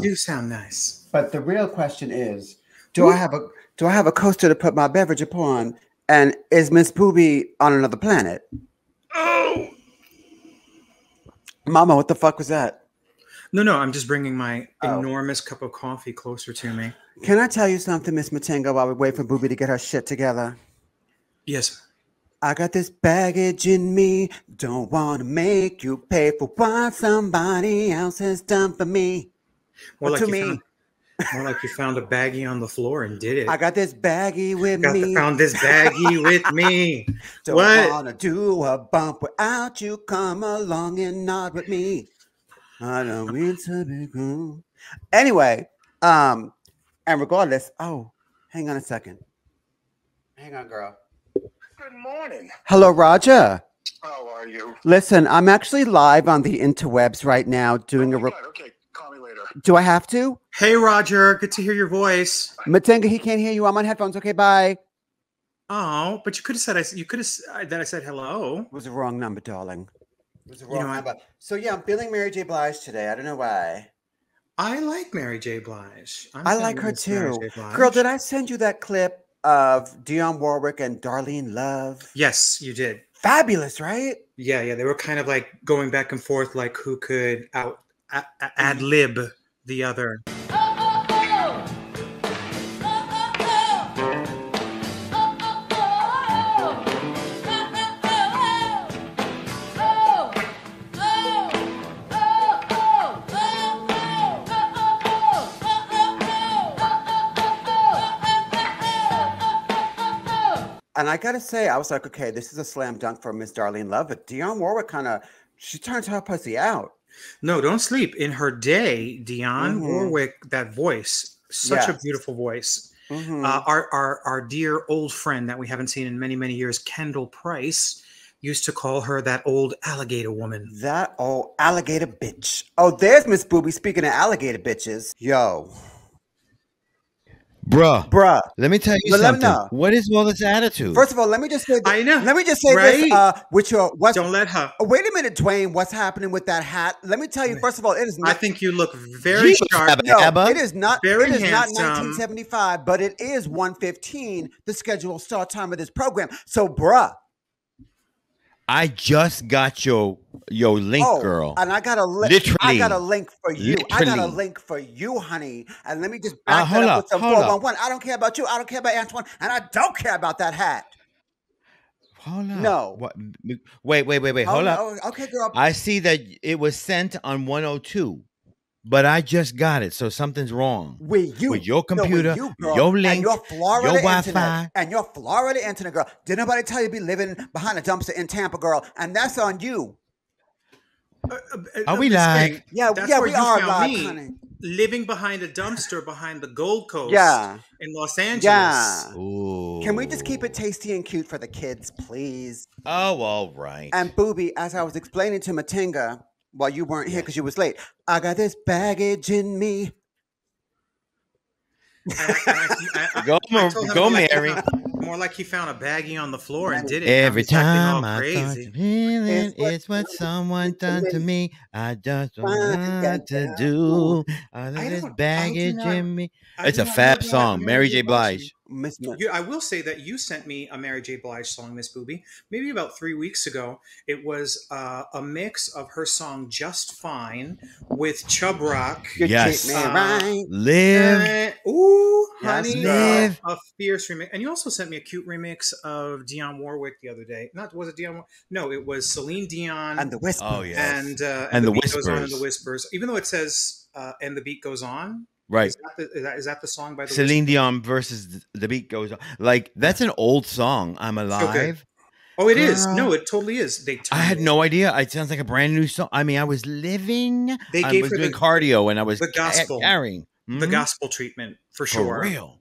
do sound nice. But the real question is, do I have a coaster to put my beverage upon? And is Miss Booby on another planet? Oh, Mama, what the fuck was that? No, I'm just bringing my enormous cup of coffee closer to me. Can I tell you something, Miss Matinga, while we wait for Booby to get her shit together? Yes. I got this baggage in me. Don't want to make you pay for what somebody else has done for me. More like you found a baggie on the floor and did it. I got this baggie with me. Found this baggie with me. Don't want to do a bump without you. Come along and nod with me. I don't mean to be cool. Anyway, and regardless, hang on a second. Hang on, girl. Good morning. Hello, Roger. How are you? Listen, I'm actually live on the interwebs right now doing Okay, call me later. Do I have to? Hey, Roger. Good to hear your voice. Matinga, he can't hear you. I'm on headphones. Okay, bye. Oh, but you could have said that I said hello. It was the wrong number, darling. It was the wrong number. So yeah, I'm feeling Mary J. Blige today. I don't know why. I like Mary J. Blige. I like her too. Girl, did I send you that clip of Dionne Warwick and Darlene Love? Yes, you did. Fabulous, right? Yeah. They were kind of like going back and forth, like who could ad lib the other. And I gotta say, I was like, okay, this is a slam dunk for Miss Darlene Love, but Dionne Warwick she turns her pussy out. No, don't sleep. In her day, Dionne Warwick, that voice, such a beautiful voice. Our dear old friend that we haven't seen in many, many years, Kendall Price, used to call her that old alligator woman. That old alligator bitch. Oh, there's Miss Booby. Speaking of alligator bitches. Yo. Bruh. Let me tell you something. What is all this attitude? First of all, let me just say this. I know. Let me just say this. Don't let her. Wait a minute, Dwayne. What's happening with that hat? Let me tell you. First of all, it is not. I think you look very sharp. No, it is not. Very it is handsome. not 1975, but it is 1:15, the scheduled start time of this program. So, bruh. I just got your link, girl. And I got a link. Literally. I got a link for you. I got a link for you, honey. And let me just back that up with some 411. I don't care about you. I don't care about Antoine. And I don't care about that hat. Hold up. No. What? Wait. Hold up. Okay, girl. I see that it was sent on 102. But I just got it, so something's wrong with your computer, your link, and your Florida your internet, Wi-Fi, and your Florida internet, girl. Did nobody tell you to be living behind a dumpster in Tampa, girl? And that's on you. Are we live? Yeah, we are live, honey. Living behind a dumpster behind the Gold Coast, in Los Angeles. Yeah. Ooh. Can we just keep it tasty and cute for the kids, please? Oh, all right. And Booby, as I was explaining to Matinga. While you weren't here because you was late. I got this baggage in me. Go, Mary. More like he found a baggie on the floor and did it. Every time I thought you feeling it's what someone done to me. I just want to do. I got this baggage in me. It's a fab song. Mary J. Blige. I will say that you sent me a Mary J. Blige song, Miss Booby, maybe about 3 weeks ago. It was a mix of her song "Just Fine" with Chub Rock. Yes, right. Live. Ooh, honey, live. A fierce remix. And you also sent me a cute remix of Dionne Warwick the other day. Was it Dionne? No, it was Céline Dion and the Whispers. Oh yeah, and the beat Whispers. goes on and the Whispers. Even though it says "and the beat goes on." Right. Is that the song by the Céline Dion versus The Beat Goes On? Like, that's an old song. I'm Alive. Okay. Oh, it is. No, it totally is. I had no idea. It sounds like a brand new song. I mean, I was living. I was doing cardio and I was carrying. The gospel treatment, for sure. For real.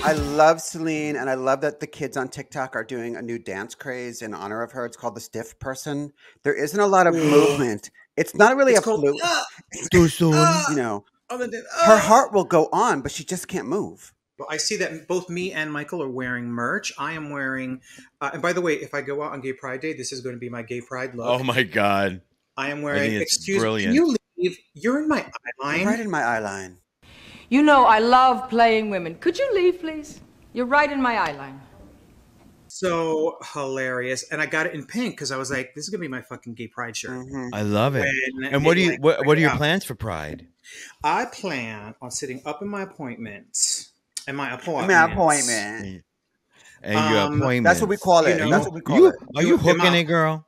I love Céline, and I love that the kids on TikTok are doing a new dance craze in honor of her. It's called the Stiff Person. There isn't a lot of movement It's not really it's a called fluke. Too soon. You know, her heart will go on, but she just can't move. Well, I see that both me and Michael are wearing merch. I am wearing, and by the way, if I go out on Gay Pride Day, this is going to be my Gay Pride look. Oh my God. I am I wearing, think it's excuse me, brilliant. can you leave? You're in my eye line. You're right in my eye line. You know I love playing women. Could you leave, please? You're right in my eye line. So hilarious. And I got it in pink because I was like, this is going to be my fucking Gay Pride shirt. Mm-hmm. I love it. And what are your plans for Pride? I plan on sitting up in my appointments. And my appointment. My appointment. And your appointment. That's what we call it. You know, That's what we call it. Are you hooking it, girl?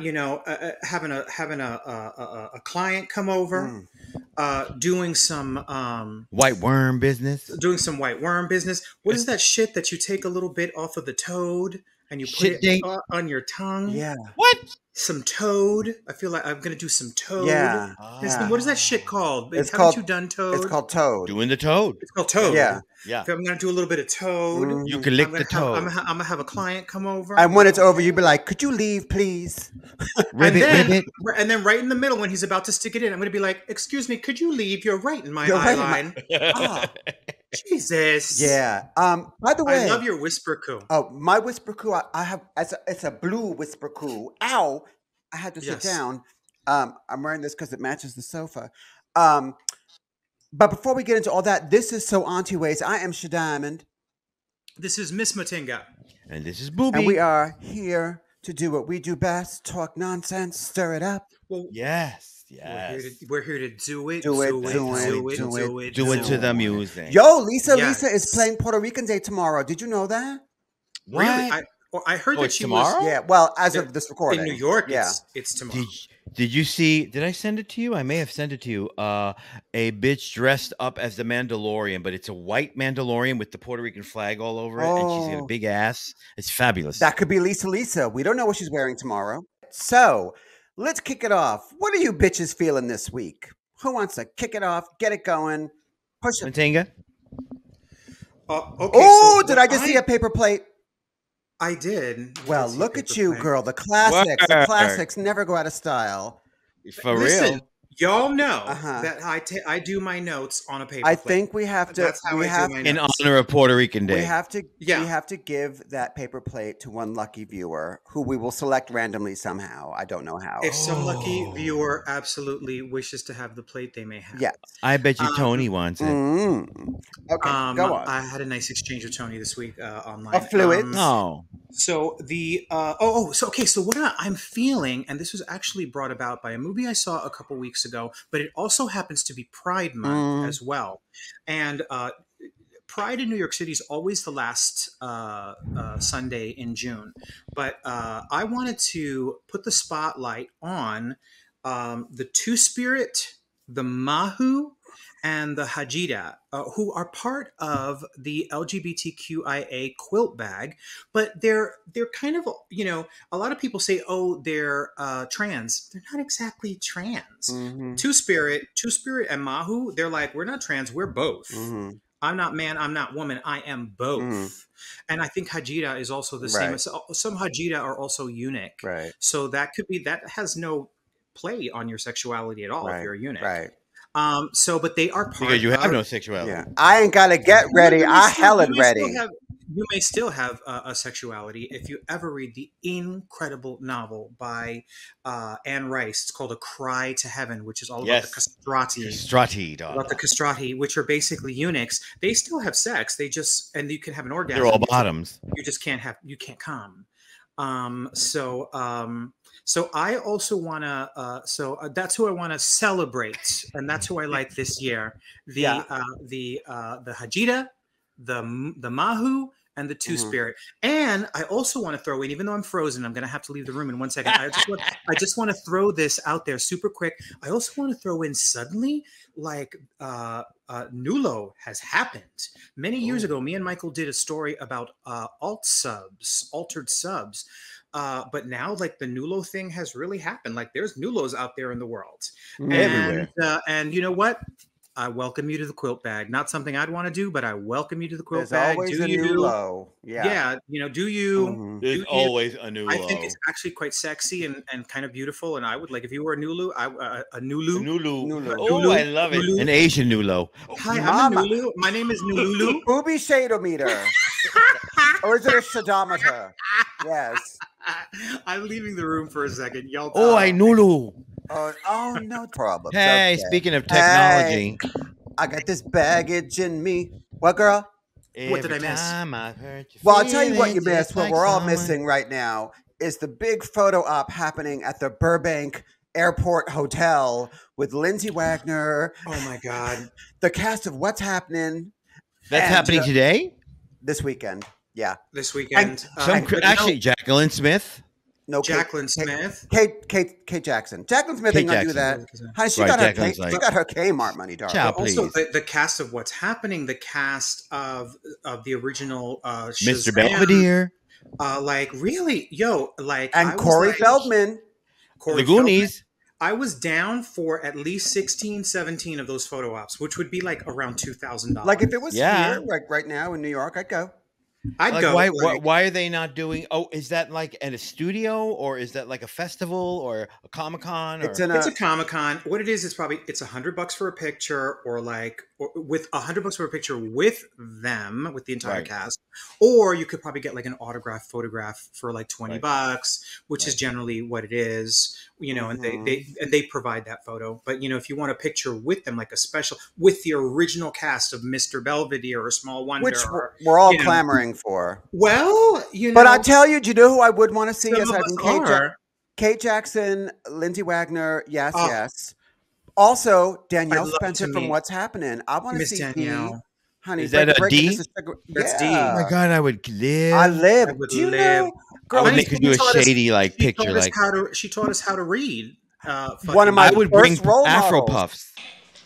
You know, having a client come over, doing some white worm business. Doing some white worm business. What is that shit that you take a little bit off of the toad and you put it on your tongue? Yeah. What? Some toad. I feel like I'm gonna do some toad. Yeah. What is that shit called? Haven't you done toad? It's called toad. Doing the toad. It's called toad. Yeah. Yeah. If I'm gonna do a little bit of toad. You can lick the toad. I'm gonna have a client come over. And when it's over, you'd be like, "Could you leave, please?" And then right in the middle, when he's about to stick it in, I'm gonna be like, "Excuse me, could you leave? You're right in my eye line." Oh, Jesus. Yeah. By the way, I love your whisper coo. Oh, my whisper coo. I have. It's a blue whisper coo. Ow! I had to sit down. I'm wearing this because it matches the sofa. But before we get into all that, this is So Auntieways. I am Diamond. This is Miss Matinga. And this is Booby. And we are here to do what we do best: talk nonsense, stir it up. Well, yes. We're here to do it. Do it to the music. Yo, Lisa is playing Puerto Rican Day tomorrow. Did you know that? Really? I heard that she tomorrow? was. Yeah. Well, as of this recording, in New York, yeah, it's tomorrow. Did you see? Did I send it to you? I may have sent it to you. A bitch dressed up as the Mandalorian, but it's a white Mandalorian with the Puerto Rican flag all over it, and she's got a big ass. It's fabulous. That could be Lisa. We don't know what she's wearing tomorrow. So let's kick it off. What are you bitches feeling this week? Who wants to kick it off? Get it going. Push it. Matinga? Okay. Did I just see a paper plate? I did. Well, look at you, girl. The classics never go out of style. For real. Y'all know that I do my notes on a paper plate. I think we have to. That's how I do my in notes. honor of Puerto Rican Day. We have to give that paper plate to one lucky viewer who we will select randomly somehow. I don't know how. If some lucky viewer absolutely wishes to have the plate, they may have. Yeah. I bet you Tony wants it. Okay, go on. I had a nice exchange with Tony this week online. A fluid? No. So so what I'm feeling, and this was actually brought about by a movie I saw a couple weeks ago, but it also happens to be Pride Month as well. And Pride in New York City is always the last Sunday in June. But I wanted to put the spotlight on the Two-Spirit, the Mahu, and the Hajida, who are part of the LGBTQIA quilt bag, but they're kind of, you know, a lot of people say, oh, they're trans. They're not exactly trans. Mm-hmm. Two-Spirit and Mahu, they're like, we're not trans, we're both. Mm-hmm. I'm not man, I'm not woman, I am both. Mm-hmm. And I think Hajida is also the same. Some Hajida are also eunuch. Right. So that has no play on your sexuality at all if you're a eunuch. Right. But they are part because you have no sexuality. Yeah. I ain't gotta get ready. I hell it ready. You may still have a sexuality if you ever read the incredible novel by Anne Rice. It's called A Cry to Heaven, which is all about the castrati. About the castrati, which are basically eunuchs. They still have sex. And you can have an orgasm. They're all bottoms. You just can't come. So I also want to. That's who I want to celebrate, and that's who I like this year. The Hajida, the Mahu, and the Two-Spirit. And I also want to throw in, even though I'm frozen, I'm going to have to leave the room in 1 second. I just want to throw this out there super quick. I also want to throw in suddenly, like Nulo has happened. Many years ago, me and Michael did a story about altered subs. But now, like, the Nulo thing has really happened. Like, there's Nulos out there in the world. Everywhere. And you know what? I welcome you to the quilt bag. Not something I'd want to do, but I welcome you to the quilt There's bag. always Do a new low. Yeah, do you? There's Do you? always a new I low. think it's actually quite sexy and kind of beautiful. And I would like if you were a Nulu, a A Nulu. Nulu. Nulu. Oh, Nulu. I love it. Nulu. An Asian Nulo. Hi, I'm a Mama. Nulu. My name is Nululu. Booby shadometer. Or is it a shadometer? Yes. I'm leaving the room for a second. Y'all. Oh, I Nulu. Oh, no problem. Hey, Okay. speaking of technology. Hey, I got this baggage in me. What, girl? What did I miss? Well, I'll tell you what you missed. What we're all missing right now is the big photo op happening at the Burbank Airport Hotel with Lindsay Wagner. Oh my God! The cast of What's Happening. That's happening today? This weekend. Yeah. This weekend. Actually, Jacqueline Smith. No, Jacqueline Smith. Kate Jackson. Jacqueline Smith ain't gonna do that. Honey, she got her Kmart money, darling. Ciao, Also, please. the cast of What's Happening, the cast of the original Mr. Shazam, Belvedere. And Corey Feldman. The Goonies. I was down for at least 16, 17 of those photo ops, which would be like around $2,000. Like if it was here, like right now in New York, I'd go. I'd go. Why are they not doing? Oh, is that like at a studio, or is that like a festival, or a Comic-Con? It's a Comic-Con. What it is probably it's $100 for a picture, or with $100 for a picture with them, with the entire cast, or you could probably get like an autograph photograph for like $20, which is generally what it is. And they provide that photo. But if you want a picture with them, like a special with the original cast of Mr. Belvedere or Small Wonder, which we're all clamoring for. Well, but I tell you, do you know who I would want to see? Yes, Kate Jackson, Lindsay Wagner, yes. Also, Danielle Spencer from What's Happening. I want to see Danielle. Honey, is that a D? That's D. Oh my God, I would live. I live. Do you know? Girl, I would make her do a shady picture. She taught us how to read. One of my I would bring role Afro models. Puffs.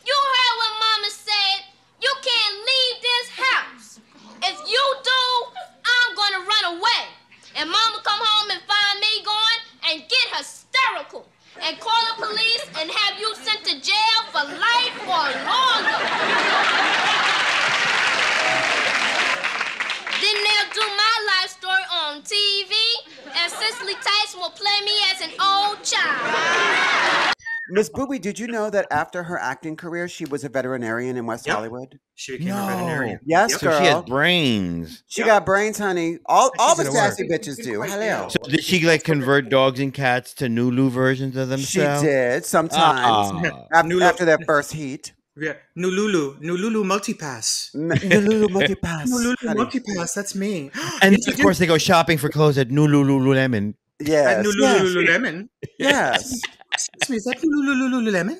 You heard what Mama said. You can't leave this house. If you do, I'm gonna run away. And Mama come home and find me going and get hysterical and call the police and have you sent to jail for life or longer. Then they'll do my life story on TV, and Cicely Tyson will play me as an old child. Miss Booby, did you know that after her acting career, she was a veterinarian in West Hollywood? She became a veterinarian. Yes, girl. So she has brains. She got brains, honey. All the sassy bitches do. Hello. So did she convert dogs and cats to Nulu versions of themselves? She did sometimes after their first heat. Yeah, Nululu Multipass. Nululu Multipass. Nululu Multipass. That's me. And of course, they go shopping for clothes at Nulululemon. Yes. Nulululemon. Yes. Excuse me, is that Nulululemon?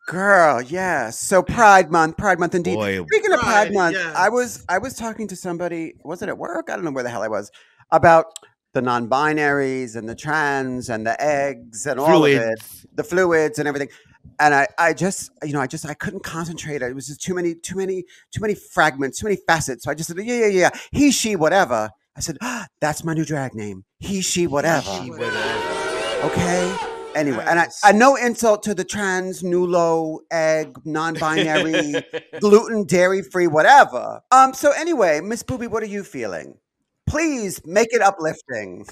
Girl, yes. So Pride Month indeed. Boy, Speaking of Pride Month, yes. I was talking to somebody, was it at work? I don't know where the hell I was, about the non-binaries and the trans and the eggs and all of it, the fluids and everything. And I just I couldn't concentrate. It was just too many fragments, too many facets. So I just said, yeah. He, she, whatever. I said, that's my new drag name. He, she, whatever. Okay. Anyway, and I no insult to the trans, nulo, egg, non-binary, gluten, dairy-free, whatever. So anyway, Miss Booby, what are you feeling? Please make it uplifting.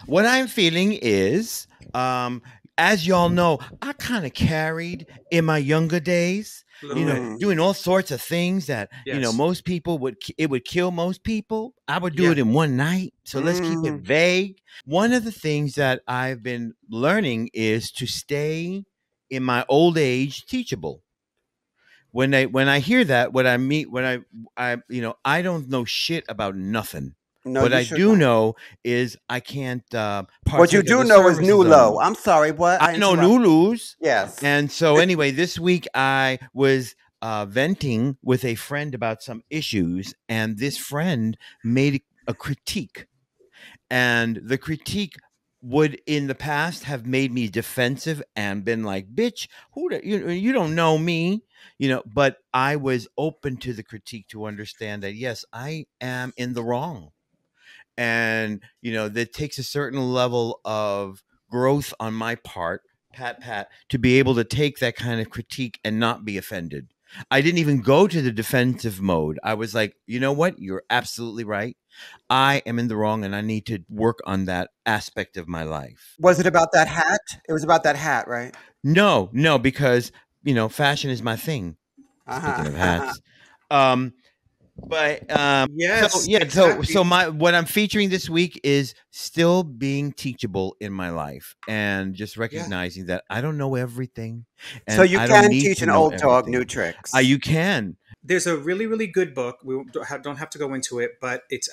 What I'm feeling is, as y'all know, I kind of carried in my younger days, doing all sorts of things that, most people it would kill most people. I would do it in one night. So let's keep it vague. One of the things that I've been learning is to stay in my old age teachable. When I hear that, I don't know shit about nothing. No, what I do know is I can't. What you do know is Nulo. I'm sorry, what? I know Nulus. Yes. And so anyway, this week I was venting with a friend about some issues, and this friend made a critique, and the critique would in the past have made me defensive and been like, "Bitch, you don't know me." But I was open to the critique to understand that yes, I am in the wrong. And, that takes a certain level of growth on my part, pat, to be able to take that kind of critique and not be offended. I didn't even go to the defensive mode. I was like, you know what? You're absolutely right. I am in the wrong and I need to work on that aspect of my life. Was it about that hat? It was about that hat, right? No, because, fashion is my thing. Speaking of hats. But yes, so yeah, exactly. so what I'm featuring this week is still being teachable in my life and just recognizing that I don't know everything. And so you I can don't need teach to an know old dog everything. new tricks. You can. There's a really, really good book. We don't have to go into it, but it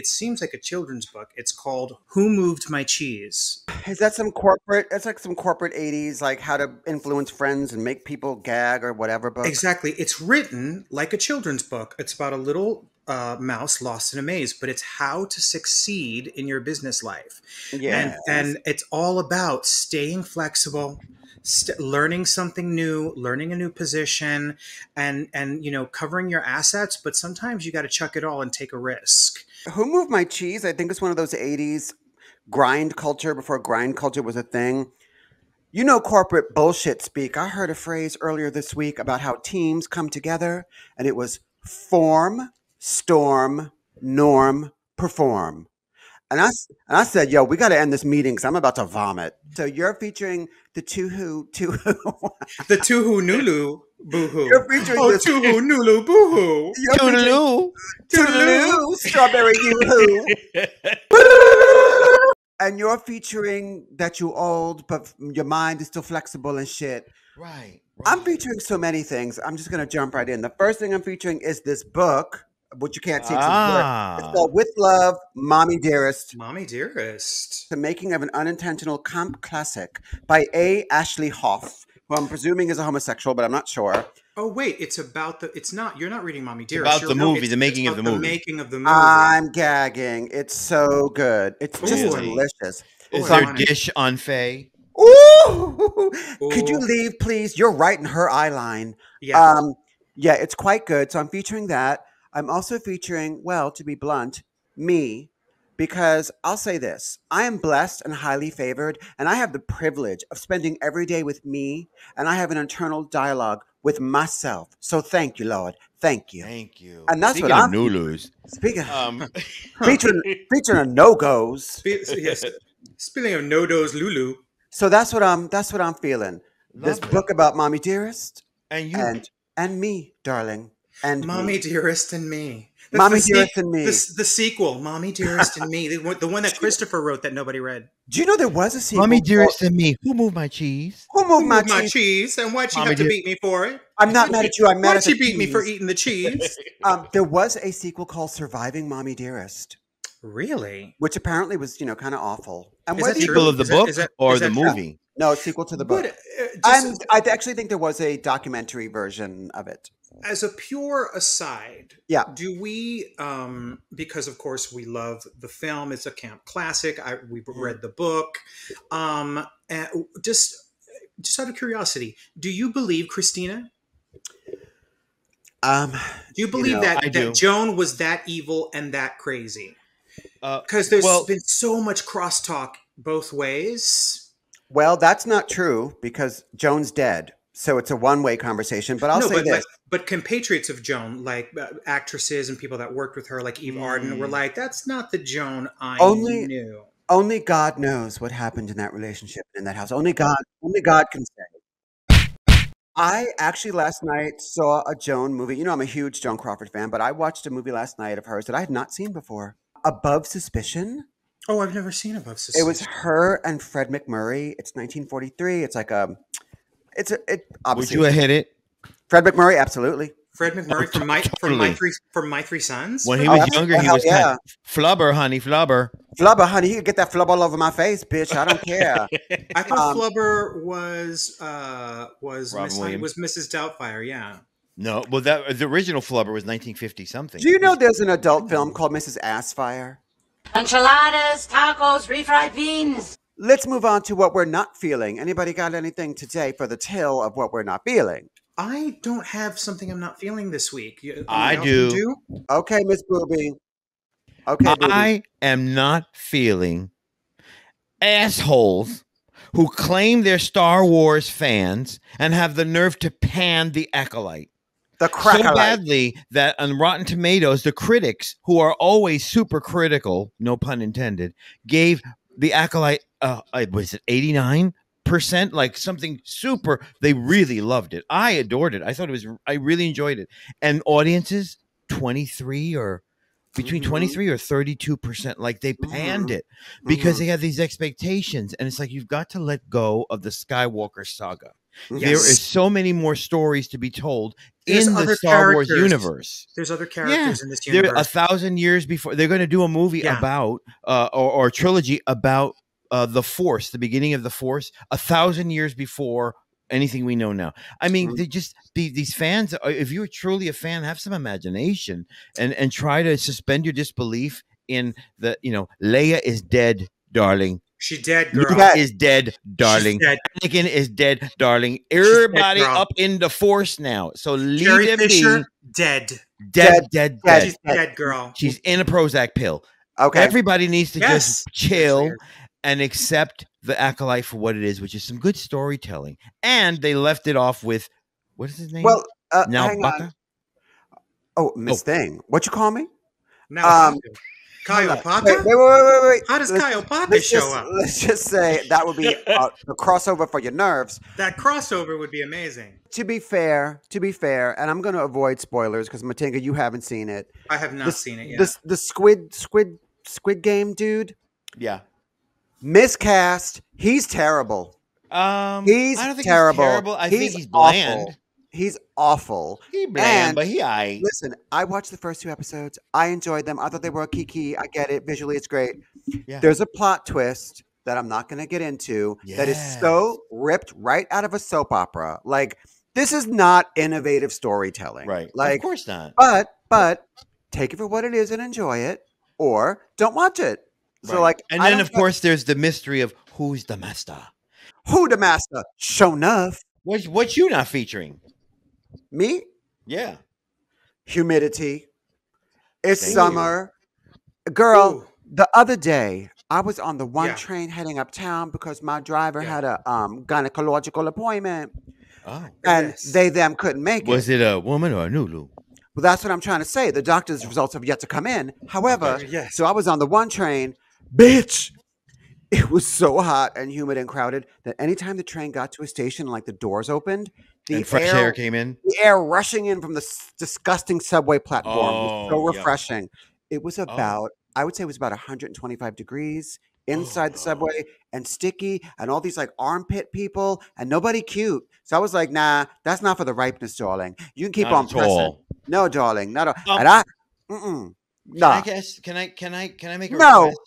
seems like a children's book. It's called Who Moved My Cheese? Is that some corporate? It's like some corporate 80s, like how to influence friends and make people gag or whatever book. Exactly. It's written like a children's book. It's about a little mouse lost in a maze, but it's how to succeed in your business life. Yeah. And it's all about staying flexible, learning something new, learning a new position, and covering your assets. But sometimes you got to chuck it all and take a risk. Who Moved My Cheese? I think it's one of those 80s grind culture before grind culture was a thing. Corporate bullshit speak. I heard a phrase earlier this week about how teams come together, and it was form, storm, norm, perform. And I said, yo, we got to end this meeting because I'm about to vomit. So you're featuring the two who. The two who Nulu boohoo. You're featuring the two who Nulu boohoo. Toodaloo, strawberry yoo-hoo. And you're featuring that you old, but your mind is still flexible and shit. Right. I'm featuring so many things. I'm just going to jump right in. The first thing I'm featuring is this book, which you can't see. It's called With Love, Mommie, Dearest. Mommie, Dearest. The Making of an Unintentional Camp Classic by A. Ashley Hoff, who I'm presuming is a homosexual, but I'm not sure. Oh, wait, you're not reading Mommie, It's Dearest. about the movie, the making of the movie. The making of the movie. I'm gagging. It's so good. It's just delicious. Is there dish on Faye? Ooh! Could you leave, please? You're right in her eye line. Yeah. Yeah, it's quite good. So I'm featuring that. I'm also featuring, well, to be blunt, me, because I'll say this. I am blessed and highly favored, and I have the privilege of spending every day with me, and I have an internal dialogue with myself. So thank you, Lord. Thank you. Thank you. And that's Speaking what of Nulus. Speaking featuring a no-goes. Yes. Speaking of no-dos, Lulu. So that's what I'm feeling. This book about Mommie, Dearest, and you and me, darling, and Mommie, me. Dearest, and me. Mommie, Dearest, and me. The sequel, Mommie, Dearest, and me. The one that Christopher wrote that nobody read. Do you know there was a sequel? Mommie, Dearest, and me. Who moved my cheese? Who moved my cheese? And why'd you have to beat me for it? I'm not mad at you. I'm mad at you beat me for eating the cheese? There was a sequel called Surviving Mommie, Dearest. Really? Which apparently was, kind of awful. And is that sequel of the book or the movie? No, sequel to the book. I actually think there was a documentary version of it. As a pure aside, yeah. Do we, because of course we love the film, it's a camp classic. We read the book. And just out of curiosity, do you believe Christina? Do you believe that Joan was that evil and that crazy? Because there's been so much crosstalk both ways. Well, that's not true because Joan's dead. So it's a one-way conversation. But I'll say this. But compatriots of Joan, like actresses and people that worked with her, like Eve Arden, were like, that's not the Joan I knew. Only God knows what happened in that relationship, in that house. Only God can say. I actually last night saw a Joan movie. I'm a huge Joan Crawford fan, but I watched a movie last night of hers that I had not seen before. Above Suspicion. Oh, I've never seen Above Suspicion. It was her and Fred McMurray. It's 1943. It's like obviously. Would you hit it? Fred McMurray, absolutely. Fred McMurray from My Three Sons. When he was younger, he was kind of flubber, honey, flubber. Flubber, honey, he could get that flub all over my face, bitch. I don't care. I thought Flubber was Mrs. Doubtfire. Yeah. No, well, the original Flubber was 1950 something. Do you know there's an adult film called Mrs. Assfire? Enchiladas, tacos, refried beans. Let's move on to what we're not feeling. Anybody got anything today for the tale of what we're not feeling? I don't have something I'm not feeling this week. I do. Okay, Miss Booby. Okay, Booby. I am not feeling assholes who claim they're Star Wars fans and have the nerve to pan the acolyte. The Crackalite. So badly that on Rotten Tomatoes, the critics, who are always super critical, no pun intended, gave the acolyte, was it 89%? Like something super. They really loved it. I adored it. I really enjoyed it. And audiences, 23 or between 23 or 32%. Like they panned it because they have these expectations. And it's like, you've got to let go of the Skywalker saga. Yes. There is so many more stories to be told in the Star Wars universe. There's other characters in this universe. 1,000 years before, they're going to do a movie about, or a trilogy about the Force, the beginning of the Force, 1,000 years before anything we know now. I mean, they just these fans. If you're truly a fan, have some imagination and try to suspend your disbelief in the. Leia is dead, darling. She's dead, girl. Luke is dead, darling. Dead. Anakin is dead, darling. Everybody dead, up in the Force now. So leave Carrie them Fisher, be. Dead. She's dead, girl. She's in a Prozac pill. Okay. Everybody needs to just chill and accept the acolyte for what it is, which is some good storytelling. And they left it off with, what is his name? Well, now hang on. Oh, Miss Thing. What you call me? Now, Kyle-Pata? Wait. How does Kyle-Pata show up? Let's just say that would be the crossover for your nerves. That crossover would be amazing. To be fair, and I'm going to avoid spoilers because Matinga, you haven't seen it. I have not seen it yet. The Squid Game dude. Yeah. Miscast. He's terrible. He's I don't think terrible. He's terrible. I think he's bland. Awful. He's awful. He's bland, but he aight. Listen, I watched the first 2 episodes. I enjoyed them. I thought they were kiki. I get it. Visually, it's great. Yeah. There's a plot twist that I'm not going to get into that is so ripped right out of a soap opera. Like, this is not innovative storytelling. Right. Like, of course not. But take it for what it is and enjoy it, or don't watch it. Right. So, like, and then of course there's the mystery of who's the master. Who the master? Show enough. What you not featuring? Me? Yeah. Humidity. It's summer. Girl, the other day I was on the one train heading uptown because my driver had a gynecological appointment. Oh. And them couldn't make it. Was it a woman or a Nulu? Well, that's what I'm trying to say. The doctor's results have yet to come in. However, so I was on the one train. Bitch, it was so hot and humid and crowded that anytime the train got to a station and like the doors opened, the fresh air came in. The air rushing in from the disgusting subway platform was so refreshing. It was about, I would say it was about 125 degrees inside the subway and sticky and all these like armpit people and nobody cute. So I was like, nah, that's not for the ripeness, darling. You can keep not on pressing. All. No, darling, not all. And I, nah. Can I make a request?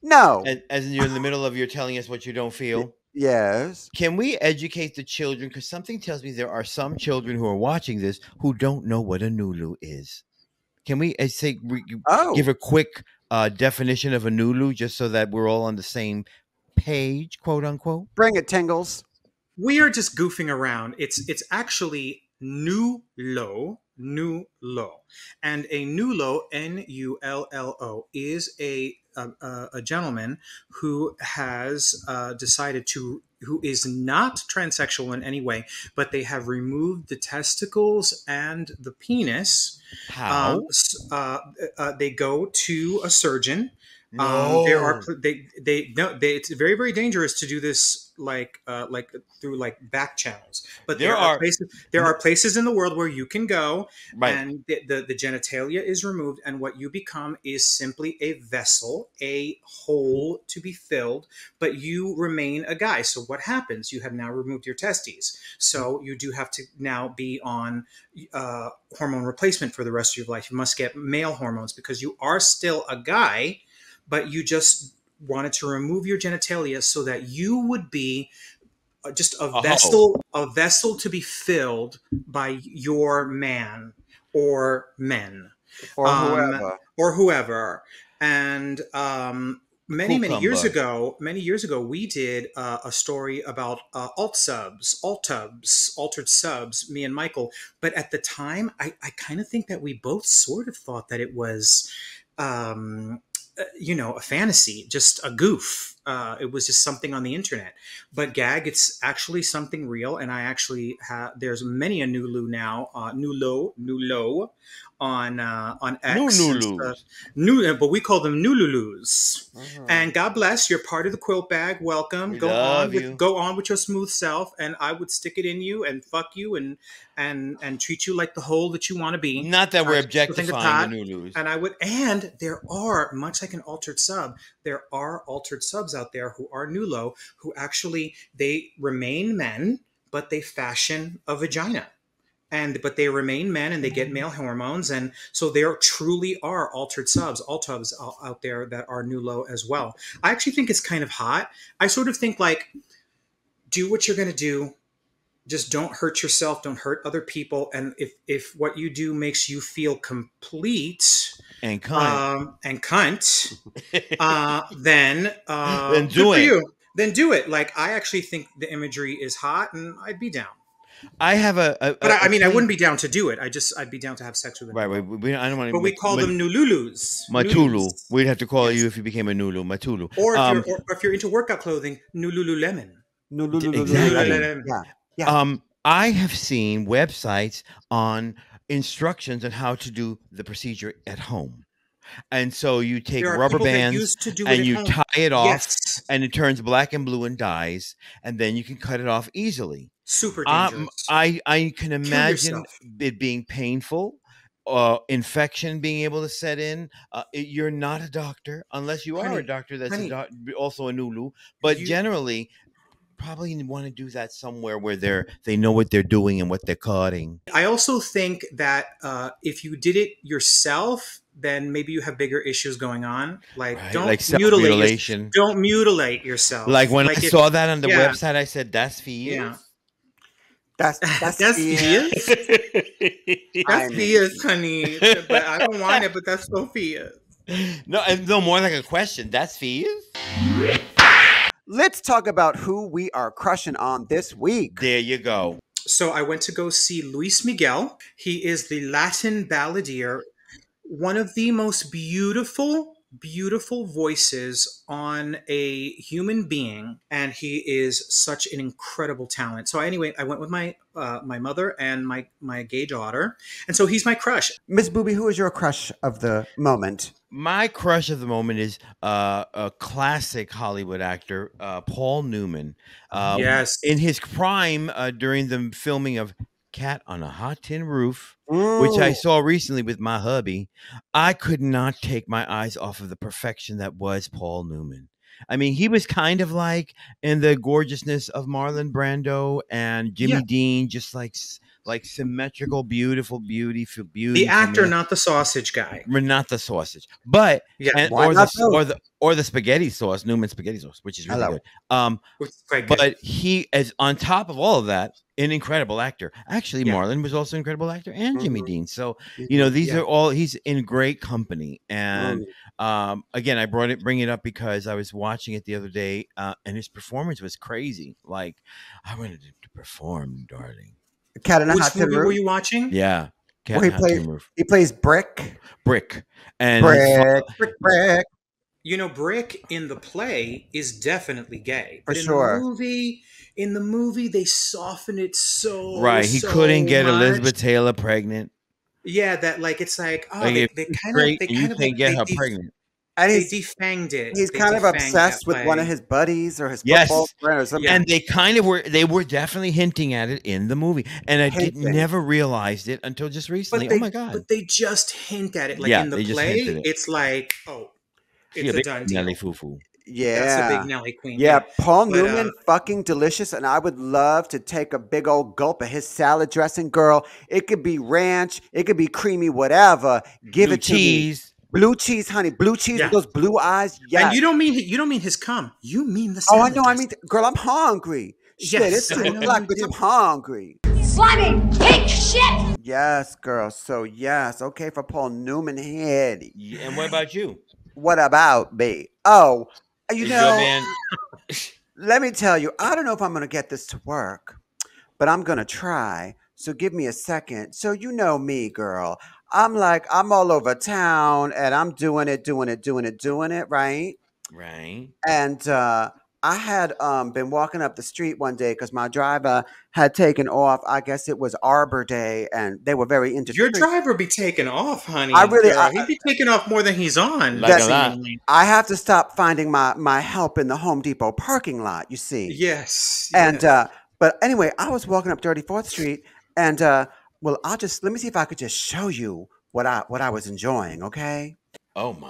No. As you're in the middle of telling us what you don't feel. Yes. Can we educate the children? Because something tells me there are some children who are watching this who don't know what a Nulu is. Can we give a quick definition of a Nulu just so that we're all on the same page, quote unquote? Bring it, Tingles. We are just goofing around. It's actually Nulo. And a Nulo, N-U-L-L-O, is a gentleman who has decided who is not transsexual in any way, but they have removed the testicles and the penis. How? They go to a surgeon. No. It's very, very dangerous to do this like through like back channels. But there are places in the world where you can go, and the genitalia is removed, and what you become is simply a vessel, a hole to be filled, but you remain a guy. So what happens? You have now removed your testes, so you do have to now be on hormone replacement for the rest of your life. You must get male hormones because you are still a guy, but you just wanted to remove your genitalia so that you would be just a vessel to be filled by your man or men or whoever. And many years ago, we did a story about altered subs, me and Michael. But at the time, I kind of think that we both sort of thought that it was a fantasy, just a goof. it was just something on the internet. But gag, it's actually something real, and I actually have. There's many a Nulu now, Nulo on X and stuff. But we call them Nululus. And God bless, you're part of the quilt bag. Welcome. Go on with your smooth self, and I would stick it in you and fuck you and treat you like the hole that you want to be. Not that we're objectifying the Nulus. And there are, much like an altered sub, there are altered subs out there who are Nulo, who actually, they remain men, but they fashion a vagina. But they remain men and they get male hormones. And so there truly are altered subs, altubs out there that are Nulo as well. I actually think it's kind of hot. I sort of think like, do what you're going to do. Just don't hurt yourself. Don't hurt other people. And if what you do makes you feel complete and cunt, then do it. You. Then do it. Like, I actually think the imagery is hot, and I'd be down. I have but I mean, I wouldn't be down to do it. I'd be down to have sex with them. Right. I don't want to. But we call them Nululus. Matulu. We'd have to call you if you became a Nulu. Matulu. Or if you're into workout clothing, Nulululemon. Exactly. Yeah. I have seen websites on instructions on how to do the procedure at home. And so you take rubber bands and you tie it off, and it turns black and blue and dies, and then you can cut it off easily. Super dangerous. I can imagine it being painful, infection being able to set in. You're not a doctor unless you are a doctor that's also a Nulu, but generally probably want to do that somewhere where they know what they're doing and what they're cutting. I also think that if you did it yourself, then maybe you have bigger issues going on. Like, don't self-mutilation. Don't mutilate yourself. Like when I saw that on the website, I said, "That's for you." Yeah. That's Sophia's. That's Sophia's, honey. But I don't want it. But that's Sophia's. No, more like a question. That's Sophia's. Let's talk about who we are crushing on this week. There you go. So I went to go see Luis Miguel. He is the Latin balladeer, one of the most beautiful voices on a human being, and he is such an incredible talent. So anyway, I went with my mother and my gay daughter, and so he's my crush. Miss Booby, who is your crush of the moment? My crush of the moment is a classic Hollywood actor, Paul Newman. Yes, in his prime during the filming of Cat on a Hot Tin Roof, which I saw recently with my hubby, I could not take my eyes off of the perfection that was Paul Newman. I mean, he was kind of like in the gorgeousness of Marlon Brando and Jimmy Dean, just like symmetrical, beautiful beauty. The actor, not the sausage guy. Not the sausage, but or the spaghetti sauce, Newman spaghetti sauce, which is really good. Which is quite good. But he is on top of all of that, an incredible actor. Actually, Marlon was also an incredible actor, and Jimmy Dean. So these are all. He's in great company. And again, I bring it up because I was watching it the other day, and his performance was crazy. Like, I wanted him to perform, darling. Cat in a Hot Tin Roof. Were you watching? Yeah. He plays Brick. And Brick. You know, Brick in the play is definitely gay. For sure. In the movie, they soften it so right. He couldn't get Elizabeth Taylor pregnant. Yeah, that it's like, oh, like they can't get her pregnant. And they defanged it. He's kind of obsessed with one of his buddies or his football friend or something. And they were definitely hinting at it in the movie. And I never realized it until just recently. Oh my God. But they just hint at it. Like in the play, it's like, oh, it's a done deal. Nelly Foo-Foo. Yeah. That's a big Nelly Queen. Yeah, Paul Newman, fucking delicious. And I would love to take a big old gulp of his salad dressing, girl. It could be ranch. It could be creamy, whatever. Give it to me. Blue cheese, honey. Blue cheese with those blue eyes. Yeah. And you don't mean his cum. You mean the salad dressing. I mean, girl, I'm hungry. Shit, it's 2 o'clock, but I'm hungry. Slimy pig shit. Yes, girl. So yes, okay for Paul Newman head. Yeah, and what about you? What about me? Oh, let me tell you, I don't know if I'm going to get this to work, but I'm going to try. So give me a second. So you know me, girl. I'm all over town and I'm doing it, right? Right. And I had been walking up the street one day because my driver had taken off. I guess it was Arbor Day, and they were very into Your trees. driver be taking off, honey. He'd be taking off more than he's on. Like a lot. I have to stop finding my help in the Home Depot parking lot, you see. Yes. And but anyway, I was walking up 34th Street, and well, let me see if I could just show you what I was enjoying, okay? Oh my.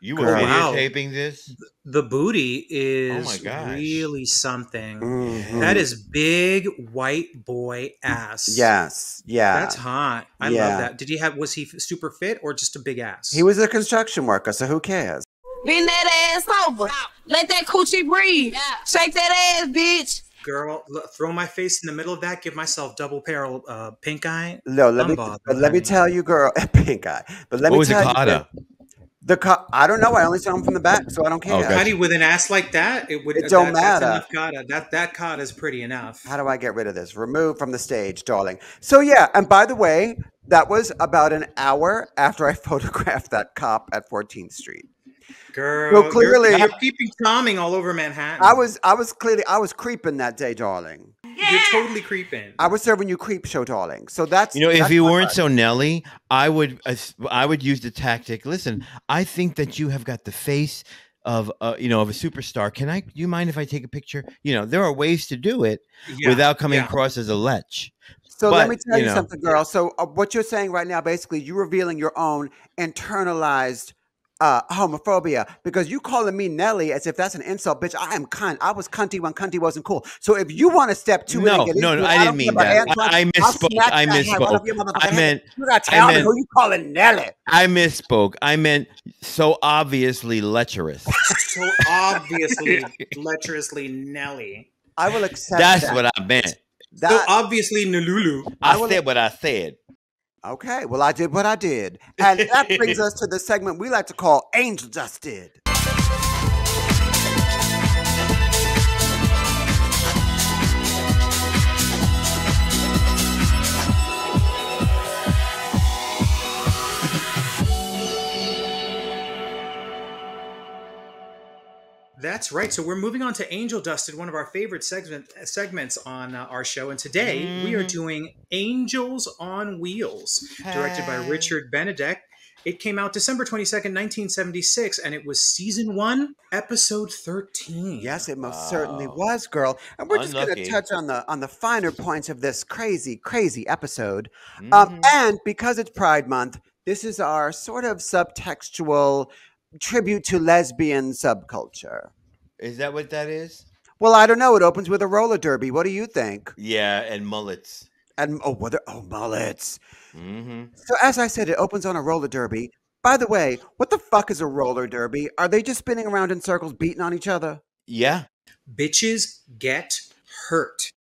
You were videotaping this? The booty is really something. Mm-hmm. That is big white boy ass. Yes. Yeah. That's hot. I love that. Was he super fit or just a big ass? He was a construction worker, so who cares? Bend that ass over. Let that coochie breathe. Shake that ass, bitch. Girl, throw my face in the middle of that. Give myself double barrel pink eye. No, let me tell you, girl, pink eye. But let me tell you. I don't know. I only saw him from the back, so I don't care. Honey, with an ass like that, it don't matter. That's enough cotta. That cotta is pretty enough. How do I get rid of this? Remove from the stage, darling. So yeah, and by the way, that was about an hour after I photographed that cop at 14th Street. Girl, so clearly you're keeping Tomming all over Manhattan. I was creeping that day, darling. You're totally creeping. I was serving you creep show, darling. So that's if you weren't so Nelly, I would use the tactic. Listen, I think that you have got the face of of a superstar. Do you mind if I take a picture? There are ways to do it without coming across as a lech. So let me tell you something, girl. So what you're saying right now, basically, you're revealing your own internalized homophobia, because you calling me Nelly as if that's an insult, bitch. I am cunt. I was cunty when cunty wasn't cool. So if you want to step to no, I didn't mean that. I misspoke. I meant you gotta tell me who you calling Nelly. I misspoke. I meant so obviously lecherous. So obviously lecherously Nelly. I will accept. That's what I meant. So obviously Nululu. I said what I said. Okay, well, I did what I did. And that brings us to the segment we like to call Angel Just Did. That's right. So we're moving on to Angel Dusted, one of our favorite segments on our show. And today we are doing Angels on Wheels, directed by Richard Benedek. It came out December 22nd, 1976, and it was season 1, episode 13. Yes, it most certainly was, girl. And we're just going to touch on the finer points of this crazy, crazy episode. And because it's Pride Month, this is our sort of subtextual tribute to lesbian subculture. Is that what that is? Well, I don't know. It opens with a roller derby. What do you think? Yeah, and mullets. And mullets. Mm-hmm. So as I said, it opens on a roller derby. By the way, what the fuck is a roller derby? Are they just spinning around in circles, beating on each other? Yeah. Bitches get hurt.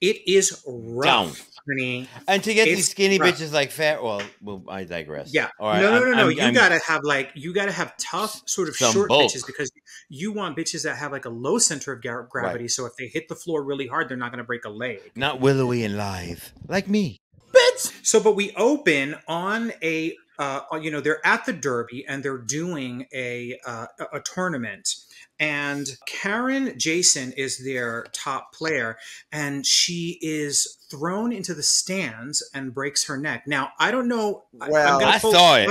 It is rough. Honey. And to get these skinny bitches like fat, well, I digress. Yeah. All right, no. You gotta have tough, sort of short bitches, because you want bitches that have like a low center of gravity. Right. So if they hit the floor really hard, they're not gonna break a leg. Not willowy and live like me, bitch. So, but we open on a, they're at the Derby and they're doing a tournament. And Karen Jason is their top player, and she is thrown into the stands and breaks her neck. Now, I don't know. Well, I saw it.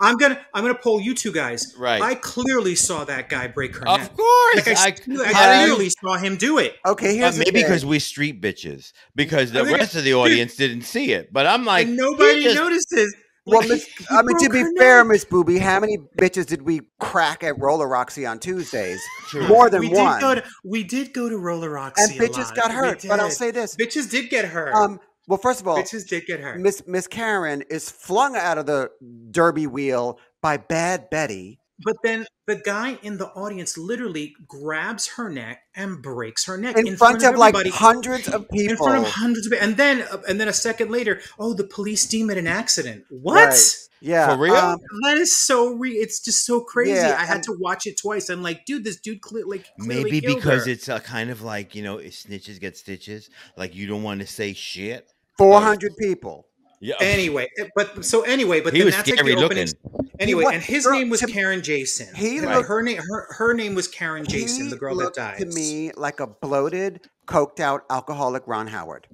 I'm gonna poll you two guys. Right. I clearly saw that guy break her neck. Of course. Like I clearly saw him do it. Okay, here's maybe because we street bitches, because the rest of the audience didn't see it. But I'm like, and nobody notices. Well, to be fair, Miss Booby, how many bitches did we crack at Roller Roxy on Tuesdays? True. More than one. We did go to Roller Roxy, and bitches got hurt. But I'll say this: bitches did get hurt. Well, first of all, bitches did get hurt. Miss Karen is flung out of the derby wheel by Bad Betty. But then the guy in the audience literally grabs her neck and breaks her neck in front of like hundreds of people. In front of hundreds of people. And then a second later, the police deem it an accident. What? Right. Yeah. For real? That is so it's just so crazy. Yeah, I had to watch it twice. I'm like, dude, this dude clearly maybe because it's kind of like, snitches get stitches. Like, you don't want to say shit. 400 people. Yeah. Anyway, but he then was that's scary like the opening. looking. Anyway, and his name was Karen Jason. Looked, her name was Karen Jason, the girl that died. To me like a bloated, coked out alcoholic Ron Howard.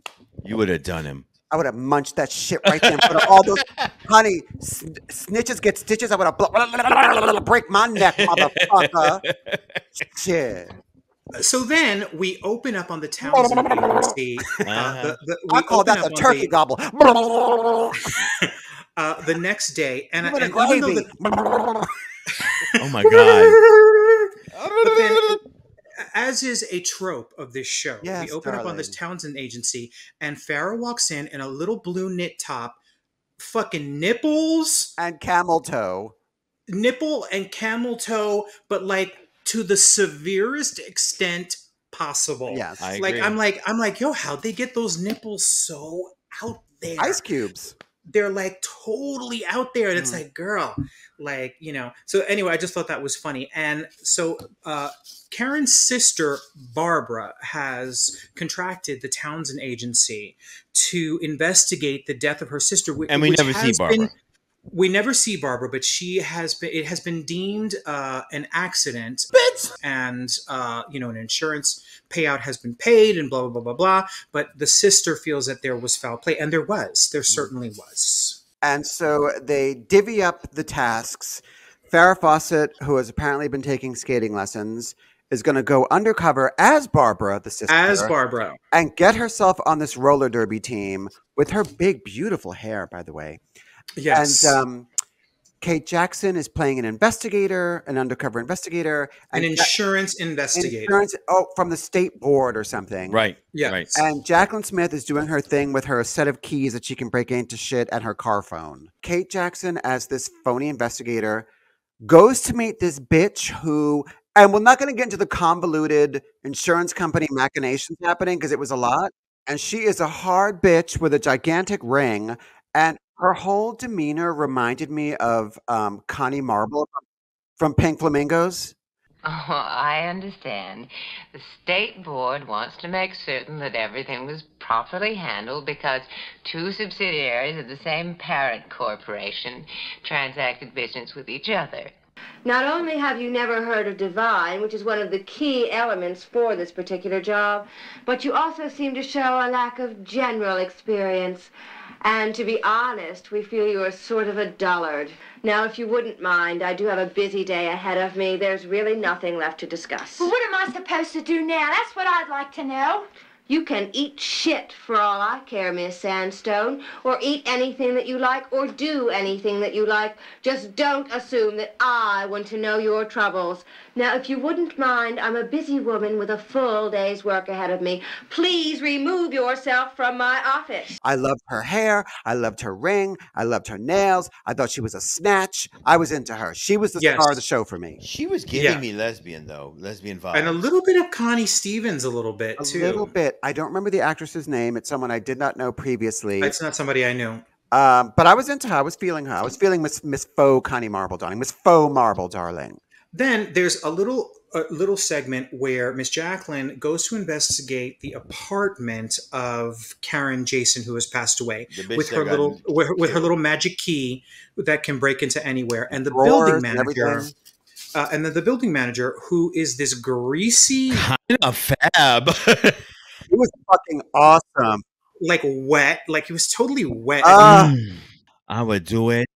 You would have done him. I would have munched that shit right there in front of all those. Honey, snitches get stitches. I would have break my neck, motherfucker. Shit. So then we open up on the Townsend agency. I call that the turkey gobble. The next day, and even though oh my god! But then, as is a trope of this show, yes, we open up on this Townsend agency, and Farrah walks in a little blue knit top, fucking nipples and camel toe, but like to the severest extent possible. Yes, I like agree. I'm like, yo, how'd they get those nipples so out there? Ice cubes. They're like totally out there, and it's like, girl, like, you know. So anyway, I just thought that was funny. And so Karen's sister Barbara has contracted the Townsend agency to investigate the death of her sister, and we never see Barbara. We never see Barbara, but it has been deemed an accident, and you know, an insurance payout has been paid, and blah blah blah blah blah. But the sister feels that there was foul play, and there certainly was. And so they divvy up the tasks. Farrah Fawcett, who has apparently been taking skating lessons, is going to go undercover as Barbara, the sister, and get herself on this roller derby team with her big, beautiful hair, by the way. Yes. And Kate Jackson is playing an undercover investigator. An insurance investigator. From the state board or something. Right. Yeah. Right. And Jacqueline Smith is doing her thing with her set of keys that she can break into shit and her car phone. Kate Jackson, as this phony investigator, goes to meet this bitch who, and we're not going to get into the convoluted insurance company machinations happening because it was a lot. And she is a hard bitch with a gigantic ring. And her whole demeanor reminded me of Connie Marble from Pink Flamingos. Oh, I understand. The state board wants to make certain that everything was properly handled because two subsidiaries of the same parent corporation transacted business with each other. Not only have you never heard of divine, which is one of the key elements for this particular job, but you also seem to show a lack of general experience. And to be honest, we feel you're sort of a dullard. Now, if you wouldn't mind, I do have a busy day ahead of me. There's really nothing left to discuss. Well, what am I supposed to do now? That's what I'd like to know. You can eat shit for all I care, Miss Sandstone, or eat anything that you like, or do anything that you like. Just don't assume that I want to know your troubles. Now, if you wouldn't mind, I'm a busy woman with a full day's work ahead of me. Please remove yourself from my office. I loved her hair. I loved her ring. I loved her nails. I thought she was a snatch. I was into her. She was the star of the show for me. She was giving me lesbian vibes. And a little bit of Connie Stevens, a little bit, too. A little bit. I don't remember the actress's name. It's someone I did not know previously. It's not somebody I knew. But I was into her. I was feeling her. I was feeling Miss Faux Connie Marble, darling. Miss Faux Marble, darling. Then there's a little segment where Miss Jacqueline goes to investigate the apartment of Karen Jason, who has passed away, with her little magic key that can break into anywhere. And the building manager, the building manager, who is this greasy, kind of fab. He was fucking awesome. Like wet, like he was totally wet. I would do it.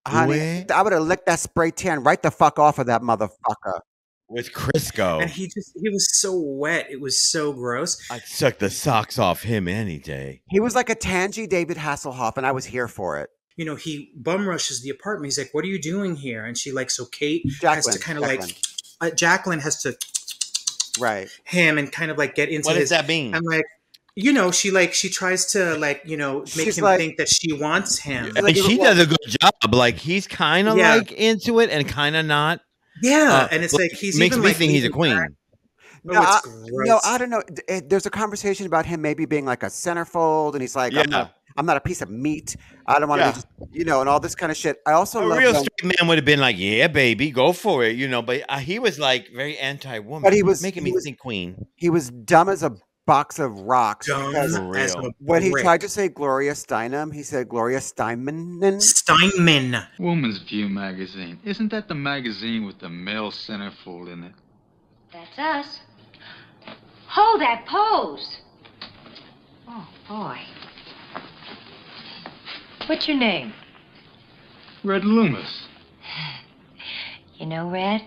Honey, I would have licked that spray tan right the fuck off of that motherfucker. With Crisco. And he was so wet. It was so gross. I'd suck the socks off him any day. He was like a tangy David Hasselhoff, and I was here for it. You know, he bum rushes the apartment. He's like, "What are you doing here?" And she so Kate has to kind of Jacqueline has to him and kind of like get into what does that mean? I'm like, you know, she tries to make him think that she wants him. And she does a good job. Like he's kind of like into it and kind of not. Yeah, and it's like he's makes even me think he's a queen. No, I don't know. There's a conversation about him maybe being like a centerfold, and he's like, I'm not a piece of meat. I don't want to be, and all this kind of shit. I also a real straight man would have been like, yeah, baby, go for it, but he was like very anti-woman. But he was making me think queen. He was dumb as a box of rocks. When he tried to say Gloria Steinem, he said Gloria Steinman. Woman's View magazine. Isn't that the magazine with the male centerfold in it? That's us. Hold that pose. Oh, boy. What's your name? Red Loomis. You know, Red,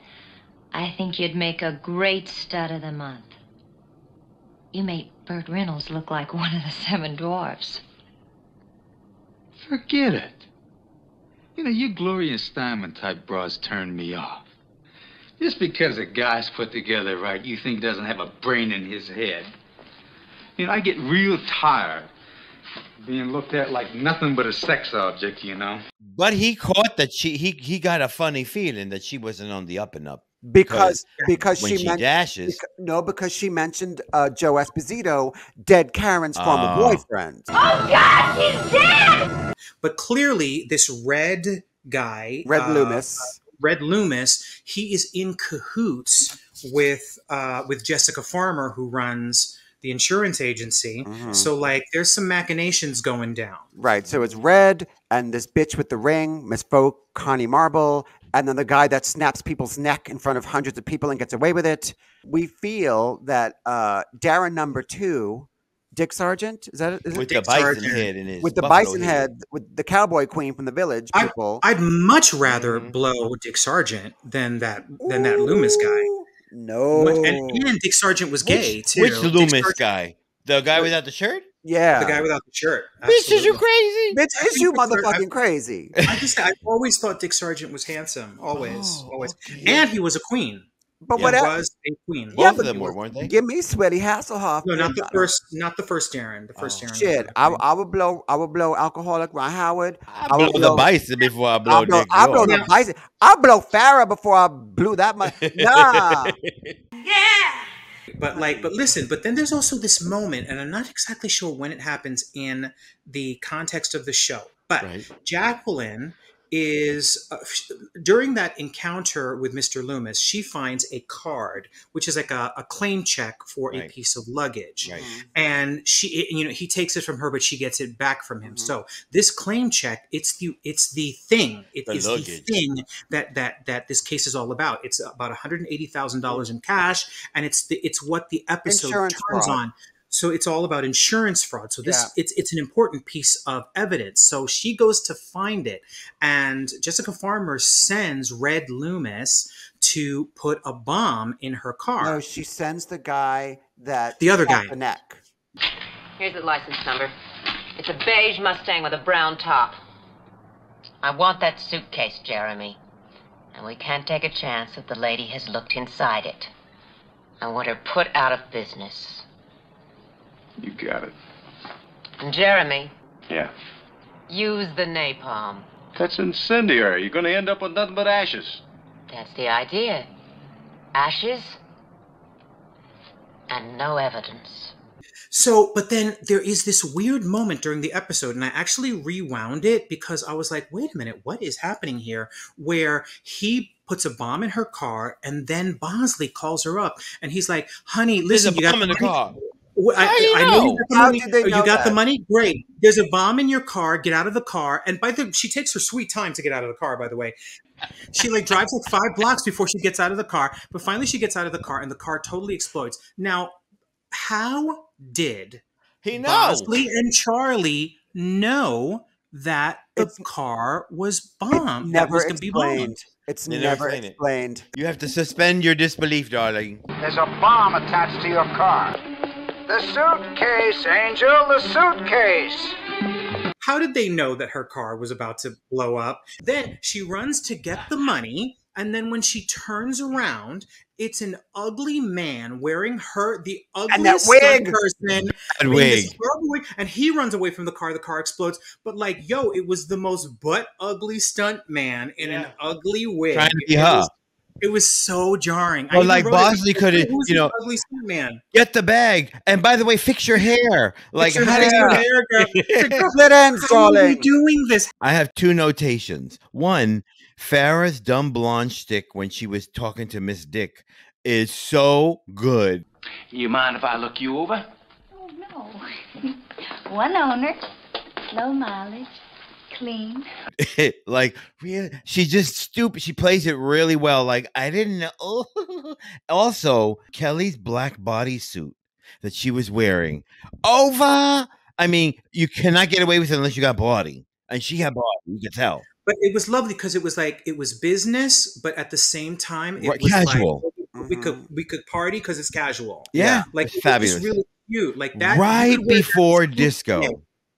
I think you'd make a great stud of the month. You made Burt Reynolds look like one of the 7 dwarfs. Forget it. You know, you Gloria Steinem type bras turn me off. Just because a guy's put together right, you think doesn't have a brain in his head. You know, I get real tired being looked at like nothing but a sex object, you know. But he caught that he got a funny feeling that she wasn't on the up and up. Because when she dashes. Because she mentioned Joe Esposito, dead Karen's former boyfriend. Oh, God, he's dead! But clearly, this Red guy, Red Loomis, he is in cahoots with Jessica Farmer, who runs the insurance agency. So, like, there's some machinations going down. Right. So it's Red and this bitch with the ring, Miss Folk, Connie Marble, and then the guy that snaps people's neck in front of hundreds of people and gets away with it. We feel that Darren number 2, Dick Sargent, is it with Dick the bison Sargent? head in his with the bison head, with the cowboy queen from the Village people. I'd much rather blow Dick Sargent than that Loomis guy. No, and Dick Sargent was gay too. Which Loomis guy? The guy without the shirt? Yeah, the guy without the shirt. Bitch, is you crazy? Bitch, is you motherfucking crazy? I've always thought Dick Sargent was handsome. Always. Okay. And he was a queen. But he was a queen. Both of them were, weren't they? Give me Sweaty Hasselhoff. No, not the first Darren. The first Darren. Shit, I would blow alcoholic Ron Howard. I would blow the bison before I blow Dick. I blow the bison. I blow Farrah before I blew that much. Nah. But listen, but then there's also this moment, and I'm not exactly sure when it happens in the context of the show, but Jacqueline is during that encounter with Mr. Loomis, she finds a card, which is like a claim check for a piece of luggage. And he takes it from her, but she gets it back from him. So this claim check, it's the thing. It is the thing that this case is all about. It's about $180,000 in cash, and it's what the episode turns on. So it's all about insurance fraud. So it's an important piece of evidence. So she goes to find it, and Jessica Farmer sends Red Loomis to put a bomb in her car. No, she sends the guy the other guy. The neck. Here's the license number. It's a beige Mustang with a brown top. I want that suitcase, Jeremy. And we can't take a chance that the lady has looked inside it. I want her put out of business. You got it. And Jeremy. Yeah. Use the napalm. That's incendiary. You're going to end up with nothing but ashes. That's the idea. Ashes and no evidence. So, but then there is this weird moment during the episode, and I actually rewound it because I was like, wait a minute, what is happening here? Where he puts a bomb in her car, and then Bosley calls her up, and he's like, honey, listen, you got bomb in the car. I know you got the money. You got the money? Great. There's a bomb in your car. Get out of the car. And she takes her sweet time to get out of the car, by the way. She drives 5 blocks before she gets out of the car. But finally she gets out of the car, and the car totally explodes. Now, how did Bosley and Charlie know that the car was bombed? Never explained. It's never explained. You have to suspend your disbelief, darling. There's a bomb attached to your car. The suitcase, Angel, the suitcase. How did they know that her car was about to blow up? Then she runs to get the money, and then when she turns around, it's an ugly man wearing the ugliest person. And wig. And he runs away from the car explodes. But it was the most butt ugly stunt man in an ugly wig. Trying to be her. It was so jarring. Well, Bosley could have, ugly stunt man. Get the bag, and by the way, fix your hair. Fix your hair, girl. Split ends, darling. How are you doing this? I have 2 notations. One, Farrah's dumb blonde shtick when she was talking to Miss Dick is so good. You mind if I look you over? Oh, one owner, low mileage, clean. Like, she's just stupid. She plays it really well. Like, I didn't know. Also, Kelly's black bodysuit that she was wearing over. I mean, you cannot get away with it unless you got body, and she had body. You can tell. But it was lovely because it was like it was business, but at the same time it was casual. Like we could party because it's casual. Yeah, like it's fabulous. It's really cute, like that. Right before disco.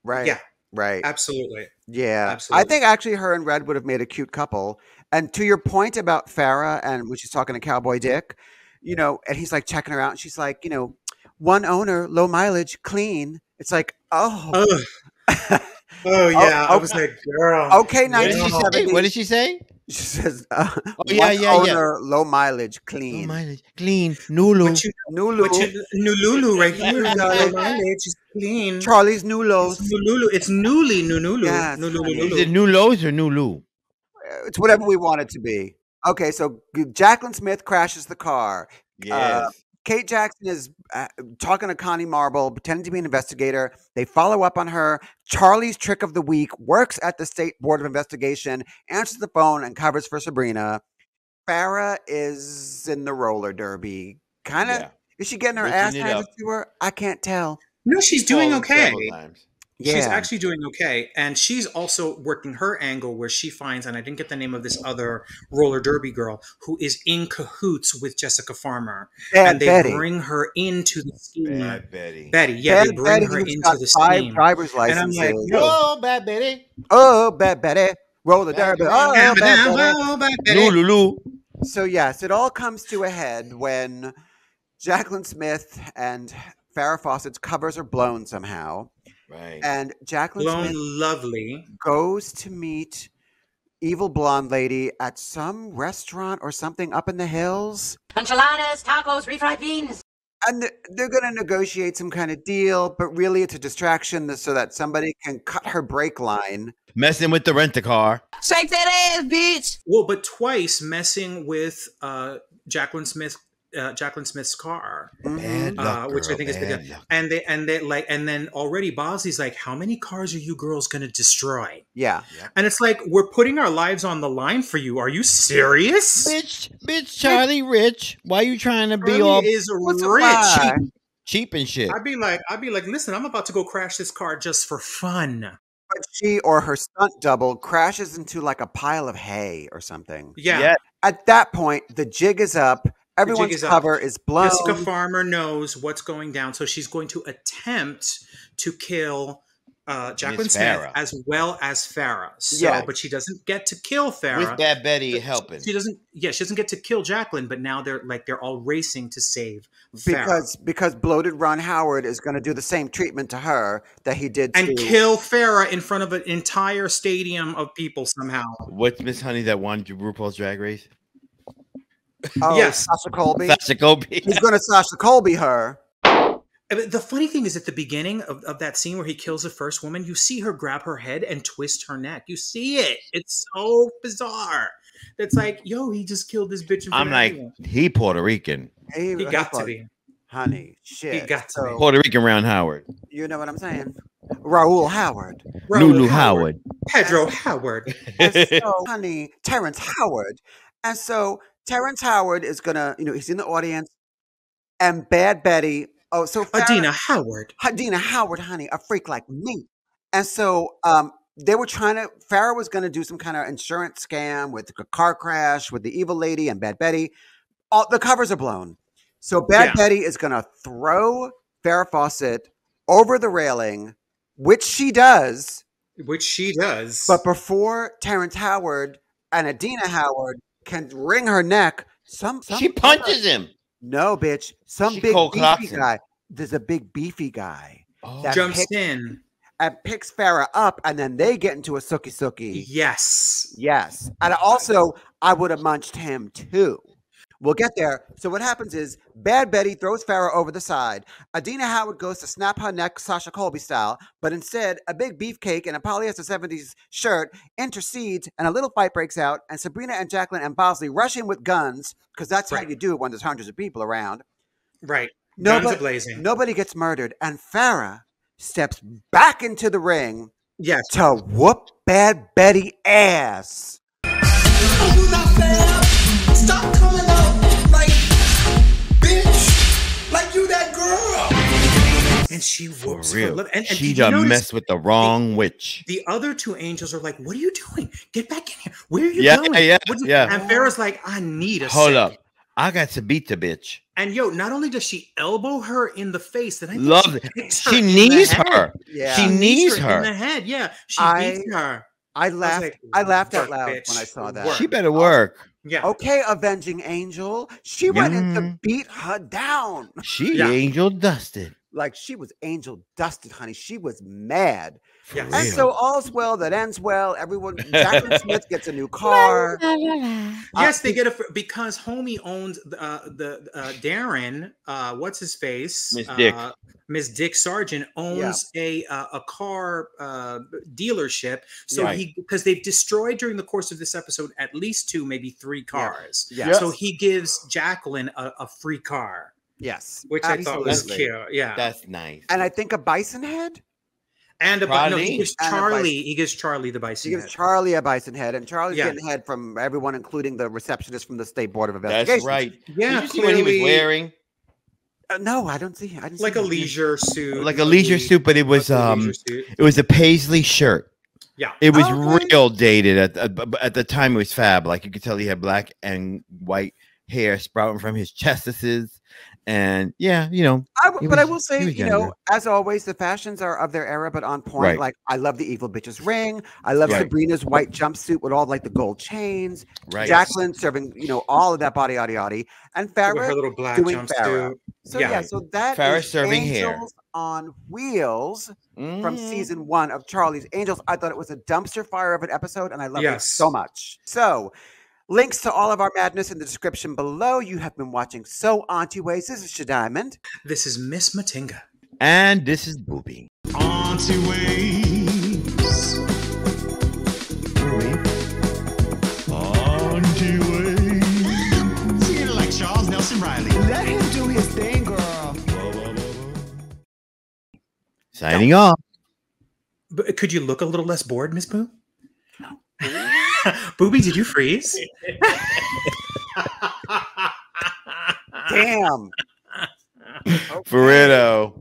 Right. Yeah. Right. Absolutely. Yeah. Absolutely. I think actually her and Red would have made a cute couple. And to your point about Farrah and when she's talking to Cowboy Dick, you know, and he's like checking her out and she's like, you know, one owner, low mileage, clean. It's like, oh. Oh yeah. I was like, girl. Okay, 1970. What did she say? She says, owner, low mileage, clean. Low mileage, clean. Nulu. Nululu right here. Low mileage is clean. Charlie's Nulos. It's Newly. Yes, Is it Nulos or Nulu? It's whatever we want it to be. Okay, so Jacqueline Smith crashes the car. Yes. Kate Jackson is talking to Connie Marble, pretending to be an investigator. They follow up on her. Charlie's trick of the week works at the State Board of Investigation, answers the phone, and covers for Sabrina. Farrah is in the roller derby. Kind of. Yeah. Is she getting her ass handed to her? I can't tell. No, she's doing okay. Yeah. She's actually doing okay. And she's also working her angle where she finds, and I didn't get the name of this other roller derby girl, who is in cahoots with Jessica Farmer. And they bring her into the scheme. Bad Betty. Yeah, they bring her into the scheme. Driver's license. And I'm like, oh, Bad Betty. Oh, Bad Betty. Roller derby. Oh, Bad Betty. Lulu. So, yes, it all comes to a head when Jacqueline Smith and Farrah Fawcett's covers are blown somehow. Right. And Jacqueline Smith lovely goes to meet evil blonde lady at some restaurant or something up in the hills. Enchiladas, tacos, refried beans. And they're going to negotiate some kind of deal, but really it's a distraction so that somebody can cut her brake line. Messing with the rent-a-car. Shake that ass, bitch. Well, but twice messing with Jacqueline Smith's car, which I think is big. And then already Bosley's like, how many cars are you girls going to destroy? Yeah. And it's like, we're putting our lives on the line for you. Are you serious? Bitch, Charlie rich. Why are you trying to be Charlie all is rich? Cheap and shit. I'd be like, listen, I'm about to go crash this car just for fun. But she or her stunt double crashes into like a pile of hay or something. Yeah. At that point, the jig is up. Everyone's cover is blown. Jessica Farmer knows what's going down, so she's going to attempt to kill Jacqueline Smith as well as Farrah. So, but she doesn't get to kill Farrah. With Bad Betty helping. She doesn't get to kill Jacqueline, but now they're all racing to save Farrah. Because bloated Ron Howard is going to do the same treatment to her that he did and kill Farrah in front of an entire stadium of people somehow. What's Miss Honey that won RuPaul's Drag Race? Oh, yes, Sasha Colby. He's going to Sasha Colby her. The funny thing is at the beginning of that scene where he kills the first woman, you see her grab her head and twist her neck. You see it. It's so bizarre. It's like, yo, he just killed this bitch. I'm like, he Puerto Rican. He got to be. Honey, shit. He got to be. Puerto Rican Ron Howard. You know what I'm saying? Raul Howard. Lulu Howard. Pedro Howard. And so, honey, Terrence Howard. And so Terrence Howard is going to, he's in the audience. And Bad Betty. Oh, so Adina Howard, honey, a freak like me. And so they were Farrah was going to do some kind of insurance scam with a car crash with the evil lady and Bad Betty. All the covers are blown. So Bad Betty is going to throw Farrah Fawcett over the railing, which she does. But before Terrence Howard and Adina Howard can wring her neck, she punches him. No, bitch. Some big beefy guy. There's a big beefy guy that jumps in and picks Farrah up, and then they get into a sookie. Yes. And also, I would have munched him too. We'll get there. So what happens is Bad Betty throws Farrah over the side. Adina Howard goes to snap her neck Sasha Colby style, but instead a big beefcake in a polyester 70s shirt intercedes and a little fight breaks out, and Sabrina and Jacqueline and Bosley rush in with guns, because that's how you do it when there's hundreds of people around. Right. Nobody gets murdered, and Farrah steps back into the ring. Yes. To whoop Bad Betty ass. Stop coming out like bitch, like you that girl. And she whoops for real. Her lip. And she done messed with the wrong witch. The other two angels are like, "What are you doing? Get back in here. Where are you going?" Yeah. And Farrah's like, "I need a hold up. I got to beat the bitch." And not only does she elbow her in the face, then I think love it. She needs her. Yeah. She needs her in the head. Yeah, she beats her. I laughed. I laughed out loud when I saw that. She better work. Yeah. Okay, Avenging Angel. She went in to beat her down. She angel dusted. Like she was angel dusted, honey. She was mad. Yes. And so all's well that ends well. Everyone, Jacqueline Smith gets a new car. Yes, they get because homie owns the Darren. What's his face? Miss Dick. Miss Dick Sargent owns a car dealership. So because they've destroyed during the course of this episode at least 2, maybe 3 cars. Yeah. So he gives Jacqueline a free car. Yes, which absolutely. I thought was cute. Yeah, that's nice. And I think a bison head. And he gives Charlie. He gives Charlie the bison. He gives Charlie a bison head, and Charlie's getting head from everyone, including the receptionist from the State Board of Investigation. That's right. Yeah, did you see what he was wearing? No, I don't see. Like a leisure suit. Like a leisure suit, but it was it was a paisley shirt. Yeah, it was real dated at the time. It was fab. Like you could tell he had black and white hair sprouting from his chestises. And but I will say, as always, the fashions are of their era, but on point. Right. Like I love the evil bitch's ring. I love Sabrina's white jumpsuit with all like the gold chains. Right. Jacqueline serving, all of that body, and Farrah her little black doing jumpsuit. Farrah. So that Farrah is serving Angels on Wheels from season 1 of Charlie's Angels. I thought it was a dumpster fire of an episode, and I love it so much. So. Links to all of our madness in the description below. You have been watching So Auntieways. This is Shadiamond. This is Miss Matinga. And this is Booby. Auntieways. Auntieways. Sing it like Charles Nelson Riley. Let him do his thing, girl. Signing off. But could you look a little less bored, Miss Boo? Booby, did you freeze? Damn. Burrito.